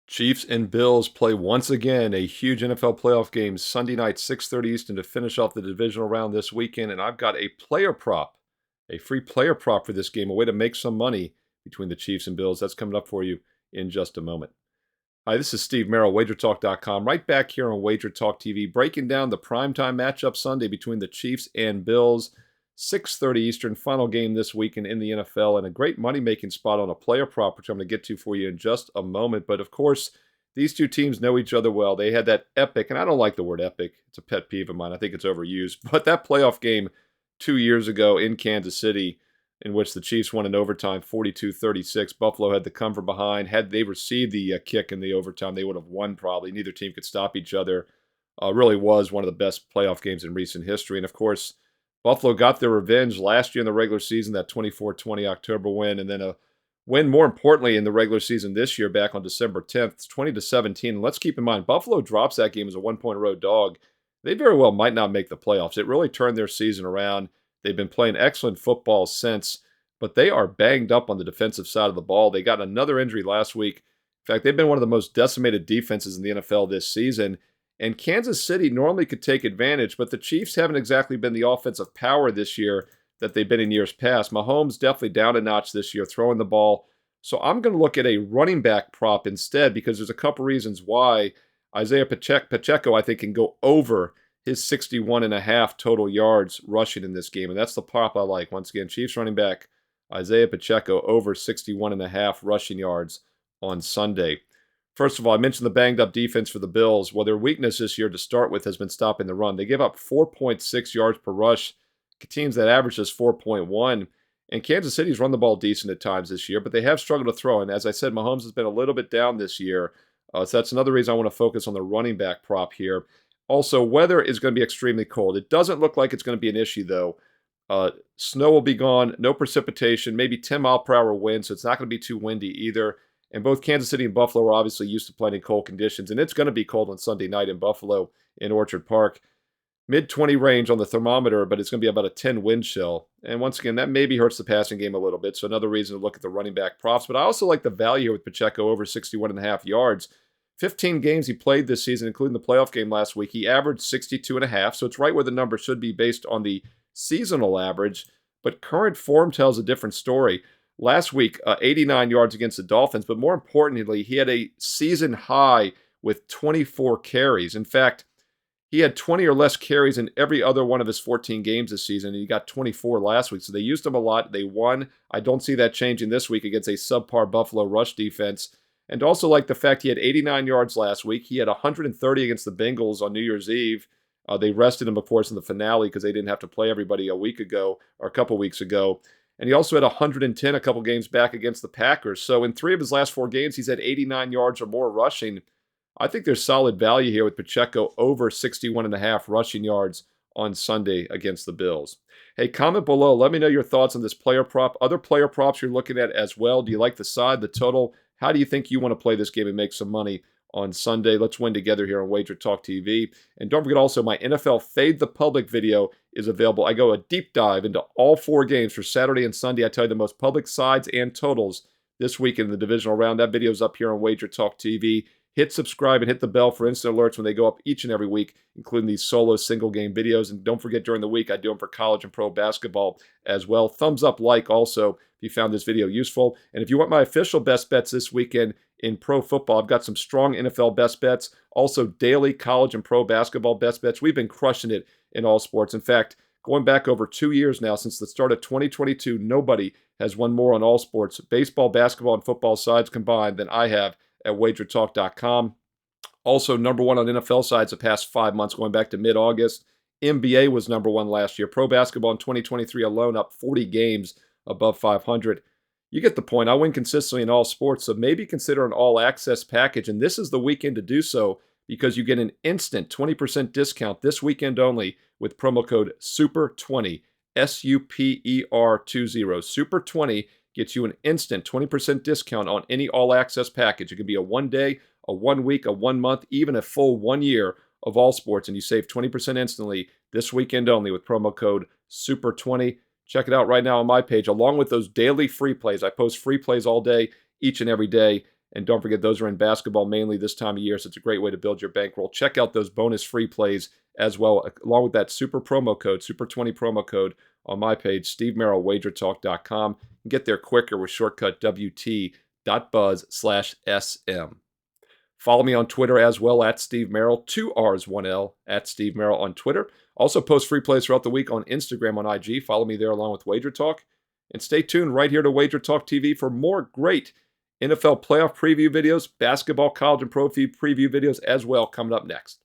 Chiefs and Bills play once again a huge NFL playoff game Sunday night, 6:30 Eastern to finish off the divisional round this weekend. And I've got a player prop, a free player prop for this game, a way to make some money between the Chiefs and Bills. That's coming up for you in just a moment. Hi, this is Steve Merril, WagerTalk.com, right back here on Wager Talk TV, breaking down the primetime matchup Sunday between the Chiefs and Bills. 6:30 Eastern, final game this weekend in the NFL, and a great money-making spot on a player prop, which I'm going to get to for you in just a moment. But of course, these two teams know each other well. They had that epic, and I don't like the word epic. It's a pet peeve of mine. I think it's overused. But that playoff game 2 years ago in Kansas City, in which the Chiefs won in overtime 42-36. Buffalo had to come from behind. Had they received the kick in the overtime, they would have won probably. Neither team could stop each other. Really was one of the best playoff games in recent history. And of course, Buffalo got their revenge last year in the regular season, that 24-20 October win, and then a win, more importantly, in the regular season this year back on December 10th. It's 20-17. And let's keep in mind, Buffalo drops that game as a one-point road dog. They very well might not make the playoffs. It really turned their season around. They've been playing excellent football since, but they are banged up on the defensive side of the ball. They got another injury last week. In fact, they've been one of the most decimated defenses in the NFL this season. And Kansas City normally could take advantage, but the Chiefs haven't exactly been the offensive power this year that they've been in years past. Mahomes definitely down a notch this year, throwing the ball. So I'm going to look at a running back prop instead, because there's a couple reasons why. Isaiah Pacheco, I think, can go over his 61.5 total yards rushing in this game, and that's the prop I like. Once again, Chiefs running back Isaiah Pacheco over 61.5 rushing yards on Sunday. First of all, I mentioned the banged-up defense for the Bills. Well, their weakness this year to start with has been stopping the run. They give up 4.6 yards per rush. Teams that average just 4.1. And Kansas City's run the ball decent at times this year, but they have struggled to throw. And as I said, Mahomes has been a little bit down this year. So that's another reason I want to focus on the running back prop here. Also, weather is going to be extremely cold. It doesn't look like it's going to be an issue, though. Snow will be gone, no precipitation, maybe 10-mile-per-hour wind, so it's not going to be too windy either. And both Kansas City and Buffalo are obviously used to playing in cold conditions, and it's going to be cold on Sunday night in Buffalo in Orchard Park. Mid-20 range on the thermometer, but it's going to be about a 10 wind chill. And once again, that maybe hurts the passing game a little bit, so another reason to look at the running back props. But I also like the value here with Pacheco over 61.5 yards. 15 games he played this season, including the playoff game last week. He averaged 62.5, so it's right where the number should be based on the seasonal average. But current form tells a different story. Last week, 89 yards against the Dolphins, but more importantly, he had a season high with 24 carries. In fact, he had 20 or less carries in every other one of his 14 games this season, and he got 24 last week. So they used him a lot. They won. I don't see that changing this week against a subpar Buffalo rush defense. And also like the fact he had 89 yards last week. He had 130 against the Bengals on New Year's Eve. They rested him, of course, in the finale because they didn't have to play everybody a week ago or a couple weeks ago. And he also had 110 a couple games back against the Packers. So in 3 of his last 4 games, he's had 89 yards or more rushing. I think there's solid value here with Pacheco over 61.5 rushing yards on Sunday against the Bills. Hey, comment below. Let me know your thoughts on this player prop. Other player props you're looking at as well. Do you like the side, the total? How do you think you want to play this game and make some money on Sunday? Let's win together here on Wager Talk TV. And don't forget also, my NFL Fade the Public video is available. I go a deep dive into all 4 games for Saturday and Sunday. I tell you the most public sides and totals this week in the divisional round. That video is up here on Wager Talk TV. Hit subscribe and hit the bell for instant alerts when they go up each and every week, including these solo single game videos. And don't forget, during the week, I do them for college and pro basketball as well. Thumbs up, like also, if you found this video useful. And if you want my official best bets this weekend in pro football, I've got some strong NFL best bets, also daily college and pro basketball best bets. We've been crushing it in all sports. In fact, going back over 2 years now, since the start of 2022, nobody has won more on all sports, baseball, basketball, and football sides combined, than I have at wagertalk.com. Also, number 1 on NFL sides the past 5 months, going back to mid-August. NBA was number 1 last year. Pro basketball in 2023 alone up 40 games above 500. You get the point. I win consistently in all sports, so maybe consider an all-access package. And this is the weekend to do so because you get an instant 20% discount this weekend only with promo code SUPER20, SUPER20. SUPER20 gets you an instant 20% discount on any all-access package. It can be a 1 day, a 1 week, a 1 month, even a full 1 year of all sports, and you save 20% instantly this weekend only with promo code SUPER20. Check it out right now on my page, along with those daily free plays. I post free plays all day, each and every day. And don't forget, those are in basketball mainly this time of year, so it's a great way to build your bankroll. Check out those bonus free plays as well, along with that super promo code, Super20 promo code on my page, SteveMerril, and get there quicker with shortcut WT.buzz/SM. Follow me on Twitter as well, at Steve Merril, 2 R's, 1 L, at Steve Merril on Twitter. Also post free plays throughout the week on Instagram, on IG. Follow me there along with Wager Talk. And stay tuned right here to Wager Talk TV for more great NFL playoff preview videos, basketball, college, and pro preview videos as well coming up next.